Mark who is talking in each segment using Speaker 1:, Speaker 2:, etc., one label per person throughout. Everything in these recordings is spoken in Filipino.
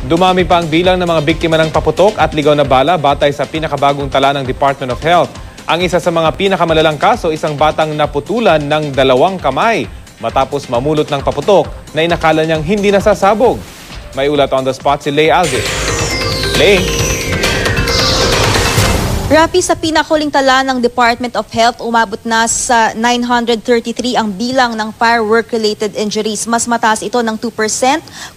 Speaker 1: Dumami pa ang bilang ng mga biktima ng paputok at ligaw na bala batay sa pinakabagong tala ng Department of Health. Ang isa sa mga pinakamalalang kaso, isang batang naputulan ng 2 kamay matapos mamulot ng paputok na inakala niyang hindi nasasabog. May ulat on the spot si Lay Alvis. Lay?
Speaker 2: Rafi, sa pinakuling tala ng Department of Health, umabot na sa 933 ang bilang ng firework-related injuries. Mas mataas ito ng 2%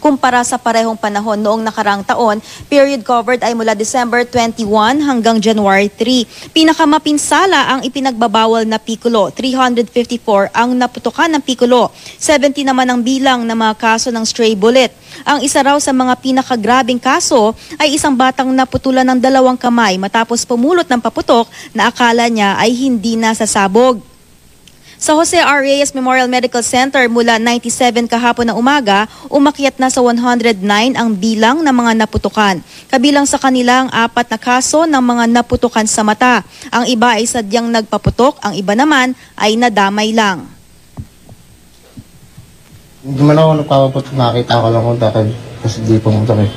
Speaker 2: kumpara sa parehong panahon noong nakarang taon. Period covered ay mula December 21 hanggang January 3. Pinakamapinsala ang ipinagbabawal na pikulo. 354 ang naputukan ng pikulo. 70 naman ang bilang ng mga kaso ng stray bullet. Ang isa raw sa mga pinakagrabing kaso ay isang batang naputulan ng 2 kamay matapos pumulot ng paputok na akala niya ay hindi nasasabog. Sa Jose R. Reyes Memorial Medical Center mula 97 kahapon ng umaga, umakyat na sa 109 ang bilang ng mga naputukan. Kabilang sa kanilang 4 na kaso ng mga naputukan sa mata. Ang iba ay sadyang nagpaputok, ang iba naman ay nadamay lang.
Speaker 3: Hindi man ako nagpapaputok, nakita ko lang kung dahil kasi di pumutok eh.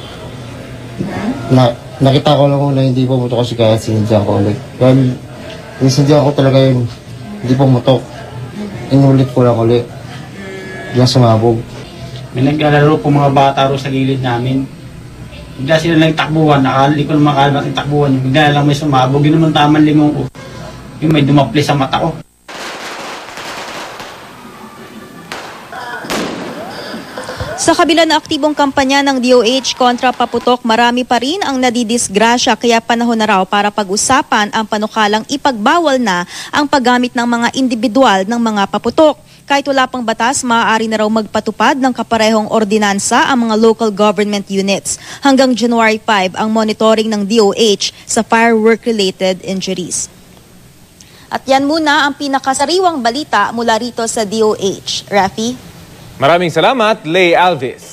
Speaker 3: Nakita ko lang kung na hindi pumutok kasi kaya sinadyan ko ulit. Dahil sinadyan ko talaga yun, hindi pumutok. Inulit ko lang ulit. Diyan sumabog.
Speaker 4: May naglalaro po mga bata ro sa gilid namin. Bigla sila lang takbuhan, hindi ko naman akala natin takbuhan. Bigla lang may sumabog, yun naman tamang limong ko. Yung may dumapli sa mata ko.
Speaker 2: Sa kabila na aktibong kampanya ng DOH kontra paputok, marami pa rin ang nadidisgrasya kaya panahon na raw para pag-usapan ang panukalang ipagbawal na ang paggamit ng mga individual ng mga paputok. Kahit wala pang batas, maaari na raw magpatupad ng kaparehong ordinansa ang mga local government units. Hanggang January 5 ang monitoring ng DOH sa firework-related injuries. At yan muna ang pinakasariwang balita mula rito sa DOH. Rafi?
Speaker 1: Maraming salamat, Lay Alvis.